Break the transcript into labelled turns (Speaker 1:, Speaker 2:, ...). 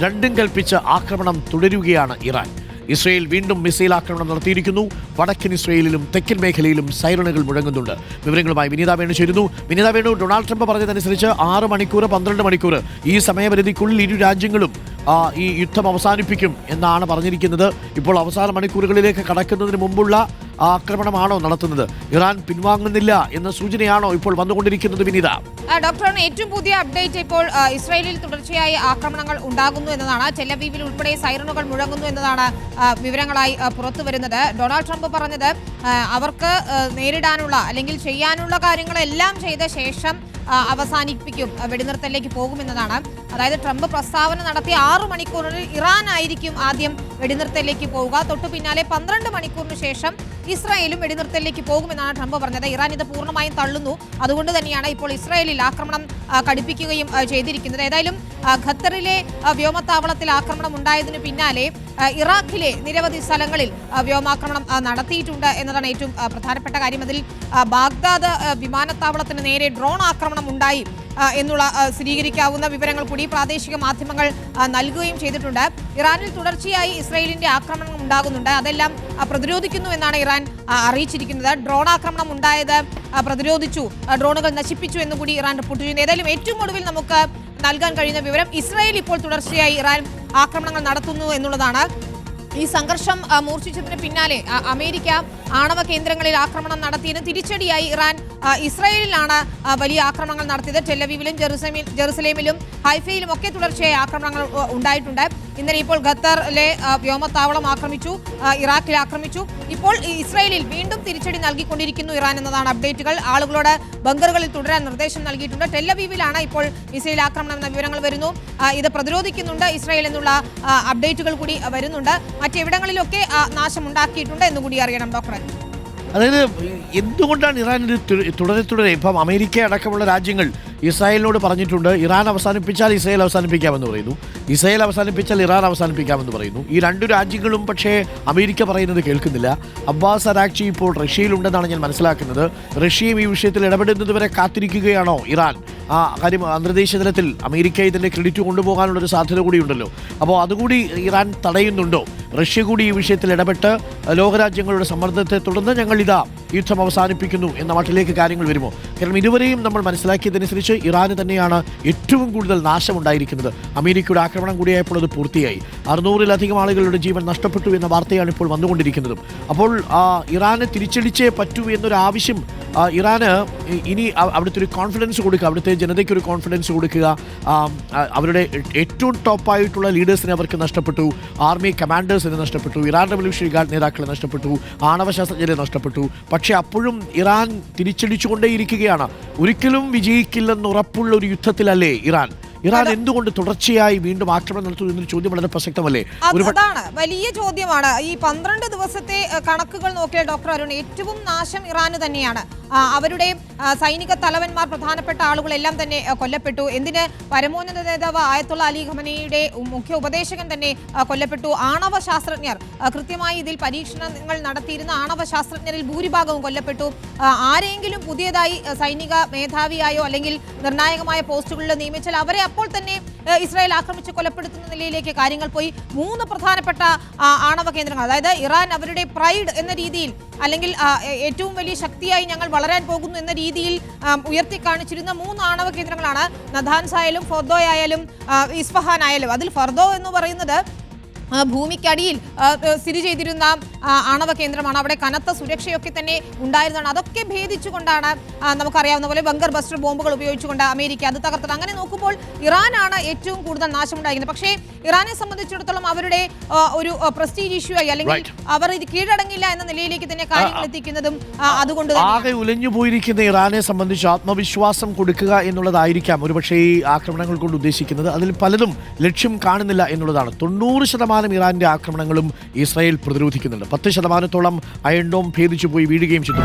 Speaker 1: രണ്ടും കൽപ്പിച്ച് ആക്രമണം തുടരുകയാണ് ഇറാൻ. ഇസ്രയേൽ വീണ്ടും മിസൈൽ ആക്രമണം നടത്തിയിരിക്കുന്നു. വടക്കൻ ഇസ്രയേലിലും തെക്കൻ മേഖലയിലും സൈറണുകൾ മുഴങ്ങുന്നുണ്ട്. വിവരങ്ങളുമായി വിനീത വേണു ചേരുന്നു. വിനീത വേണു, ഡൊണാൾഡ് ട്രംപ് പറഞ്ഞതനുസരിച്ച് 6 മണിക്കൂർ 12 മണിക്കൂർ ഈ സമയപരിധിക്കുള്ളിൽ ഇരു രാജ്യങ്ങളും ഈ യുദ്ധം അവസാനിപ്പിക്കും എന്നാണ് പറഞ്ഞിരിക്കുന്നത്. ഇപ്പോൾ അവസാന മണിക്കൂറുകളിലേക്ക് കടക്കുന്നതിന് മുമ്പുള്ള ആക്രമണമാണോ നടത്തുന്നത്? ഇറാൻ പിൻവാങ്ങുന്നില്ല എന്ന സൂചനയാണോ ഇപ്പോൾ വന്നുകൊണ്ടിരിക്കുന്നത് വിനീത?
Speaker 2: ഡോക്ടറാണ് ഏറ്റവും പുതിയ അപ്ഡേറ്റ്. ഇപ്പോൾ ഇസ്രായേലിൽ തുടർച്ചയായി ആക്രമണങ്ങൾ ഉണ്ടാകുന്നു എന്നതാണ്. ടെലവീവിൽ ഉൾപ്പെടെ സൈറണുകൾ മുഴങ്ങുന്നു എന്നതാണ് വിവരങ്ങളായി പുറത്തു വരുന്നത്. ഡൊണാൾഡ് ട്രംപ് പറഞ്ഞത് അവർക്ക് നേരിടാനുള്ള അല്ലെങ്കിൽ ചെയ്യാനുള്ള കാര്യങ്ങളെല്ലാം ചെയ്ത ശേഷം അവസാനിപ്പിക്കും, വെടിനിർത്തലിലേക്ക് പോകുമെന്നതാണ്. അതായത് ട്രംപ് പ്രസ്താവന നടത്തിയ 6 മണിക്കൂറിൽ ഇറാൻ ആയിരിക്കും ആദ്യം വെടിനിർത്തലിലേക്ക് പോവുക. തൊട്ടു പിന്നാലെ 12 മണിക്കൂറിന് ശേഷം ഇസ്രായേലും വെടിനിർത്തലിലേക്ക് പോകുമെന്നാണ് ട്രംപ് പറഞ്ഞത്. ഇറാൻ ഇത് പൂർണ്ണമായും തള്ളുന്നു. അതുകൊണ്ട് തന്നെയാണ് ഇപ്പോൾ ഇസ്രായേലിൽ ആക്രമണം കടുപ്പിക്കുകയും ചെയ്തിരിക്കുന്നത്. ഏതായാലും ഖത്തറിലെ വ്യോമത്താവളത്തിൽ ആക്രമണം ഉണ്ടായതിനു പിന്നാലെ ഇറാഖിലെ നിരവധി സ്ഥലങ്ങളിൽ വ്യോമാക്രമണം നടത്തിയിട്ടുണ്ട് എന്നതാണ് ഏറ്റവും പ്രധാനപ്പെട്ട കാര്യം. അതിൽ ബാഗ്ദാദ് വിമാനത്താവളത്തിന് നേരെ ഡ്രോൺ ആക്രമണം ഉണ്ടായി എന്നുള്ള സ്ഥിരീകരിക്കാവുന്ന വിവരങ്ങൾ കൂടി പ്രാദേശിക മാധ്യമങ്ങൾ നൽകുകയും ചെയ്തിട്ടുണ്ട്. ഇറാനിൽ തുടർച്ചയായി ഇസ്രായേലിന്റെ ആക്രമണം ഉണ്ടാകുന്നുണ്ട്. അതെല്ലാം പ്രതിരോധിക്കുന്നു എന്നാണ് ഇറാൻ അറിയിച്ചിരിക്കുന്നത്. ഡ്രോൺ ആക്രമണം ഉണ്ടായത് പ്രതിരോധിച്ചു, ഡ്രോണുകൾ നശിപ്പിച്ചു എന്നുകൂടി ഇറാൻ റിപ്പോർട്ട് ചെയ്യുന്നു. ഏതായാലും ഏറ്റവും ഒടുവിൽ നമുക്ക് നൽകാൻ കഴിയുന്ന വിവരം ഇസ്രായേൽ ഇപ്പോൾ തുടർച്ചയായി ഇറാൻ ആക്രമണങ്ങൾ നടത്തുന്നു എന്നുള്ളതാണ്. ഈ സംഘർഷം മൂർച്ഛിച്ചതിന് പിന്നാലെ അമേരിക്ക ആണവ കേന്ദ്രങ്ങളിൽ ആക്രമണം നടത്തിയതിന് തിരിച്ചടിയായി ഇറാൻ ഇസ്രായേലിലാണ് വലിയ ആക്രമണങ്ങൾ നടത്തിയത്. ടെലവീവിലും ജെറുസലേമിലും ഹൈഫയിലും ഒക്കെ തുടർച്ചയായി ആക്രമണങ്ങൾ ഉണ്ടായിട്ടുണ്ട്. ഇന്നലെ ഇപ്പോൾ ഖത്തറിലെ വ്യോമത്താവളം ആക്രമിച്ചു, ഇറാഖിൽ ആക്രമിച്ചു. ഇപ്പോൾ ഇസ്രായേലിൽ വീണ്ടും തിരിച്ചടി നൽകിക്കൊണ്ടിരിക്കുന്നു ഇറാൻ എന്നതാണ് അപ്ഡേറ്റുകൾ. ആളുകളോട് ബങ്കറുകളിൽ തുടരാൻ നിർദ്ദേശം നൽകിയിട്ടുണ്ട്. ടെലവീവിലാണ് ഇപ്പോൾ മിസൈൽ ആക്രമണം എന്ന വിവരങ്ങൾ വരുന്നു. ഇത് പ്രതിരോധിക്കുന്നുണ്ട് ഇസ്രായേൽ എന്നുള്ള അപ്ഡേറ്റുകൾ കൂടി വരുന്നുണ്ട്. മറ്റെവിടങ്ങളിലൊക്കെ നാശമുണ്ടാക്കിയിട്ടുണ്ട് എന്നുകൂടി അറിയണം ഡോക്ടർ.
Speaker 1: അതായത് എന്തുകൊണ്ടാണ് ഇറാൻ തുടരെ ഇപ്പം അമേരിക്ക അടക്കമുള്ള രാജ്യങ്ങൾ ഇസ്രായേലിനോട് പറഞ്ഞിട്ടുണ്ട് ഇറാൻ അവസാനിപ്പിച്ചാൽ ഇസ്രായേൽ അവസാനിപ്പിക്കാമെന്ന് പറയുന്നു, ഇസ്രായേൽ അവസാനിപ്പിച്ചാൽ ഇറാൻ അവസാനിപ്പിക്കാമെന്ന് പറയുന്നു. ഈ രണ്ടു രാജ്യങ്ങളും പക്ഷേ അമേരിക്ക പറയുന്നത് കേൾക്കുന്നില്ല. അബ്ബാസ് അരാക്ചി ഇപ്പോൾ റഷ്യയിലുണ്ടെന്നാണ് ഞാൻ മനസ്സിലാക്കുന്നത്. റഷ്യയും ഈ വിഷയത്തിൽ ഇടപെടുന്നത് വരെ കാത്തിരിക്കുകയാണോ ഇറാൻ? ആ കാര്യം അന്തർദേശീയ തലത്തിൽ അമേരിക്ക ഇതിൻ്റെ ക്രെഡിറ്റ് കൊണ്ടുപോകാനുള്ളൊരു സാധ്യത കൂടിയുണ്ടല്ലോ. അപ്പോൾ അതുകൂടി ഇറാൻ തടയുന്നുണ്ടോ? റഷ്യ കൂടി ഈ വിഷയത്തിൽ ഇടപെട്ട് ലോകരാജ്യങ്ങളുടെ സമ്മർദ്ദത്തെ തുടർന്ന് ഞങ്ങൾ ഇതാ യുദ്ധം അവസാനിപ്പിക്കുന്നു എന്ന മട്ടിലേക്ക് കാര്യങ്ങൾ വരുമോ? കാരണം ഇതുവരെയും നമ്മൾ മനസ്സിലാക്കിയതനുസരിച്ച് ഇറാന് തന്നെയാണ് ഏറ്റവും കൂടുതൽ നാശമുണ്ടായിരിക്കുന്നത്. അമേരിക്കയുടെ ആക്രമണം കൂടിയായപ്പോൾ അത് പൂർത്തിയായി. 600-ലധികം ആളുകളുടെ ജീവൻ നഷ്ടപ്പെട്ടു എന്ന വാർത്തയാണ് ഇപ്പോൾ വന്നുകൊണ്ടിരിക്കുന്നതും. അപ്പോൾ ഇറാന് തിരിച്ചടിച്ചേ പറ്റൂ എന്നൊരു ആവശ്യം ഇറാന് ഇനി അവിടുത്തെ ഒരു കോൺഫിഡൻസ് കൊടുക്കുക, അവിടുത്തെ ജനതയ്ക്ക് ഒരു കോൺഫിഡൻസ് കൊടുക്കുക. അവരുടെ ഏറ്റവും ടോപ്പായിട്ടുള്ള ലീഡേഴ്സിനെ അവർക്ക് നഷ്ടപ്പെട്ടു, ആർമി കമാൻഡേഴ്സിനെ നഷ്ടപ്പെട്ടു, ഇറാൻ റവല്യൂഷണറി ഗാർഡ് നേതാക്കളെ നഷ്ടപ്പെട്ടു, ആണവശാസ്ത്രജ്ഞരെ നഷ്ടപ്പെട്ടു. പക്ഷേ അപ്പോഴും ഇറാൻ തിരിച്ചടിച്ചുകൊണ്ടേയിരിക്കുകയാണ്. ഒരിക്കലും വിജയിക്കില്ലെന്ന് ഉറപ്പുള്ള ഒരു യുദ്ധത്തിലല്ലേ ഇറാൻ? ഇറാൻ എന്തുകൊണ്ട് തുടർച്ചയായി വീണ്ടും ആക്രമണം നടത്തുന്നു എന്നൊരു ചോദ്യം വളരെ പ്രസക്തമല്ലേ?
Speaker 2: അതാണ് വലിയ ചോദ്യമാണ്. ഈ 12 ദിവസത്തെ കണക്കുകൾ നോക്കിയാൽ ഡോക്ടർ അരുൺ ഏറ്റവും നാശം ഇറാന് തന്നെയാണ്. അവരുടെ സൈനിക തലവന്മാർ, പ്രധാനപ്പെട്ട ആളുകളെല്ലാം തന്നെ കൊല്ലപ്പെട്ടു. എന്തിന്? പരമോന്നത നേതാവ് ആയത്തുള്ള അലി ഖമനയുടെ മുഖ്യ ഉപദേശകൻ തന്നെ കൊല്ലപ്പെട്ടു. ആണവ ശാസ്ത്രജ്ഞർ, കൃത്യമായി ഇതിൽ പരീക്ഷണങ്ങൾ നടത്തിയിരുന്ന ആണവ ശാസ്ത്രജ്ഞരിൽ ഭൂരിഭാഗവും കൊല്ലപ്പെട്ടു. ആരെങ്കിലും പുതിയതായി സൈനിക മേധാവിയായോ അല്ലെങ്കിൽ നിർണായകമായ പോസ്റ്റുകളിലോ നിയമിച്ചാൽ അവരെ അപ്പോൾ തന്നെ ഇസ്രായേൽ ആക്രമിച്ച് കൊലപ്പെടുത്തുന്ന നിലയിലേക്ക് കാര്യങ്ങൾ പോയി. 3 പ്രധാനപ്പെട്ട ആണവ കേന്ദ്രങ്ങൾ, അതായത് ഇറാൻ അവരുടെ പ്രൈഡ് എന്ന രീതിയിൽ അല്ലെങ്കിൽ ഏറ്റവും വലിയ ശക്തിയായി ഞങ്ങൾ വളരാൻ പോകുന്നു എന്ന രീതിയിൽ ഉയർത്തി കാണിച്ചിരുന്ന 3 ആണവ കേന്ദ്രങ്ങളാണ്. നഥാൻസ് ആയാലും ഫോർദോ ആയാലും ഇസ്ഫഹാൻ ആയാലും. അതിൽ ഫോർദോ എന്ന് പറയുന്നത് ഭൂമിക്കടിയിൽ സ്ഥിതി ചെയ്തിരുന്ന ആണവ കേന്ദ്രമാണ്. അവിടെ കനത്ത സുരക്ഷയൊക്കെ തന്നെ ഉണ്ടായിരുന്നതാണ്. അതൊക്കെ ഭേദിച്ചുകൊണ്ടാണ് നമുക്കറിയാവുന്ന പോലെ ബങ്കർ ബസ്റ്റർ ബോംബുകൾ ഉപയോഗിച്ചുകൊണ്ട് അമേരിക്ക അത് തകർത്തത്. അങ്ങനെ നോക്കുമ്പോൾ ഇറാനാണ് ഏറ്റവും കൂടുതൽ നാശമുണ്ടായിരുന്നത്. പക്ഷേ ഇറാനെ സംബന്ധിച്ചിടത്തോളം അവരുടെ ഒരു പ്രസ്റ്റീജ് ഇഷ്യൂ ആയി അല്ലെങ്കിൽ അവർ ഇത് കീഴടങ്ങില്ല എന്ന നിലയിലേക്ക് തന്നെ കാര്യങ്ങൾ എത്തിക്കുന്നതും അതുകൊണ്ട്
Speaker 1: ആകെ ഉലഞ്ഞു പോയിരിക്കുന്ന ഇറാനെ സംബന്ധിച്ച് ആത്മവിശ്വാസം കൊടുക്കുക എന്നുള്ളതായിരിക്കാം ഒരുപക്ഷേ ഈ ആക്രമണങ്ങൾ കൊണ്ട് ഉദ്ദേശിക്കുന്നത്. അതിൽ പലതും ലക്ഷ്യം കാണുന്നില്ല എന്നുള്ളതാണ്. 90% ഇറാന്റെ ആക്രമണങ്ങളും ഇസ്രായേൽ പ്രതിരോധിക്കുന്നുണ്ട്. 10% അയൺ ഡോം ഭേദിച്ചു പോയി വീഴുകയും ചെയ്തു.